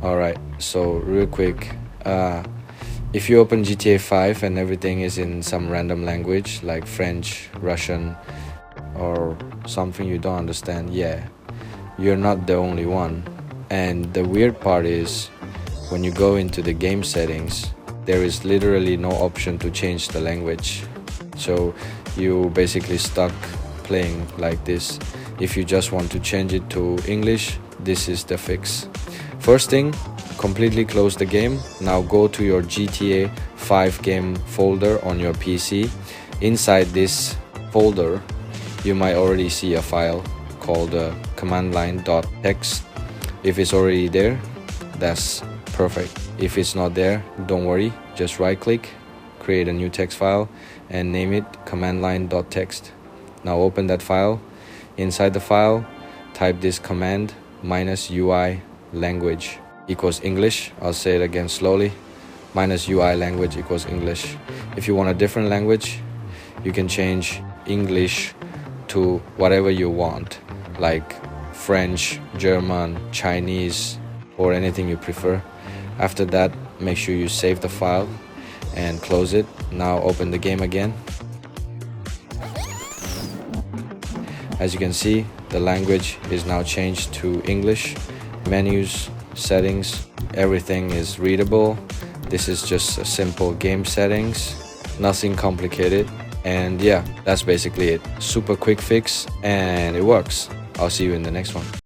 Alright, so real quick, if you open GTA 5 and everything is in some random language like French, Russian, or something you don't understand, yeah, you're not the only one. And the weird part is, when you go into the game settings, there is literally no option to change the language. So you basically stuck playing like this. If you just want to change it to English, this is the fix. First thing, completely close the game. Now go to your GTA 5 game folder on your PC. Inside this folder, you might already see a file called commandline.txt. If it's already there, that's perfect. If it's not there, don't worry, just right click, create a new text file and name it commandline.txt. Now open that file. Inside the file, type this command -ui language equals English. I'll say it again slowly. -ui language equals English. If you want a different language, you can change English to whatever you want, like French, German, Chinese, or anything you prefer. After that, make sure you save the file and close it. Now open the game again. As you can see, the language is now changed to English. Menus, settings, everything is readable. This is just a simple game settings, nothing complicated. And yeah, that's basically it. Super quick fix and it works. I'll see you in the next one.